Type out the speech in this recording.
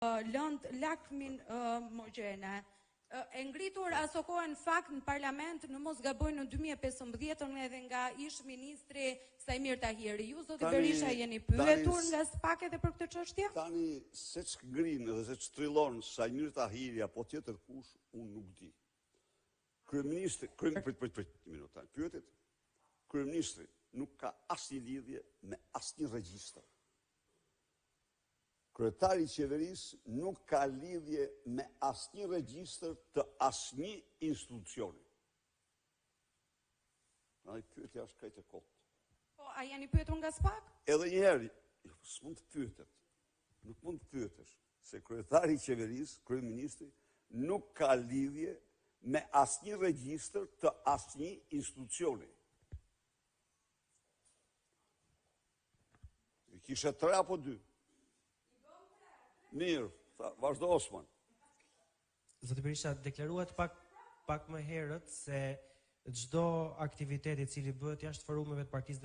lënd lakmin Mogjene. E ngritur aso kohë në fakt në parlament, në mos gaboj në 2015 edhe nga ish ministri Sajmir Tahiri. Ju, zoti Berisha, jeni pyetur nga SPAK edhe për këtë çështje? Tani, se që ngrinë dhe se që trillon Sajmir Tahiri apo tjetër kush, unë nuk di. Kryeministri, pyetit, kryeministri nuk ka asnjë lidhje me asnjë regjistër. Kryetari i qeverisë nuk ka lidhje me asnjë regjistër të asnjë institucioni. Ai pyetja është kaq e kotë. Po, a jeni pyetur nga SPAK? Edhe një herë, s'mund të pyetet. Nuk mund të pyetesh se kryetari i qeverisë, kryeministri, nuk ka lidhje me asnjë regjistër të asnjë institucioni. Kishe 3 apo 2? Mirë, vazhdo Osman. Zoti Berisha, deklaruat pak më herët se çdo aktivitet i cili bëhet jashtë forumeve të Partisë